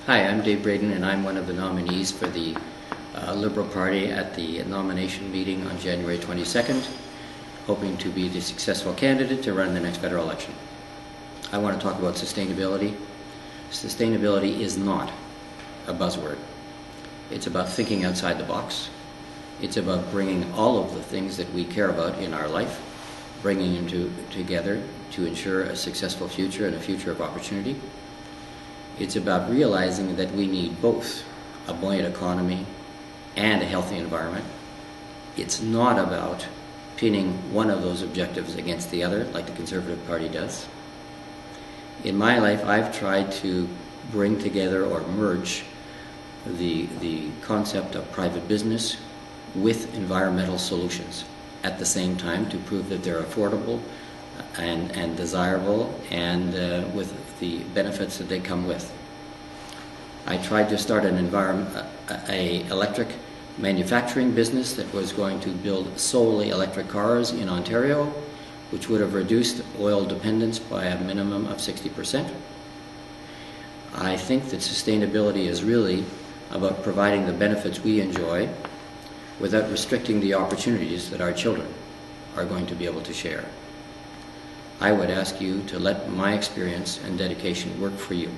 Hi, I'm Dave Braden, and I'm one of the nominees for the Liberal Party at the nomination meeting on January 22nd, hoping to be the successful candidate to run the next federal election. I want to talk about sustainability. Sustainability is not a buzzword. It's about thinking outside the box. It's about bringing all of the things that we care about in our life, bringing them together to ensure a successful future and a future of opportunity. It's about realizing that we need both a buoyant economy and a healthy environment. It's not about pinning one of those objectives against the other like the Conservative Party does. In my life, I've tried to bring together or merge the concept of private business with environmental solutions at the same time to prove that they're affordable and desirable and with the benefits that they come with. I tried to start an electric manufacturing business that was going to build solely electric cars in Ontario, which would have reduced oil dependence by a minimum of 60%. I think that sustainability is really about providing the benefits we enjoy without restricting the opportunities that our children are going to be able to share. I would ask you to let my experience and dedication work for you.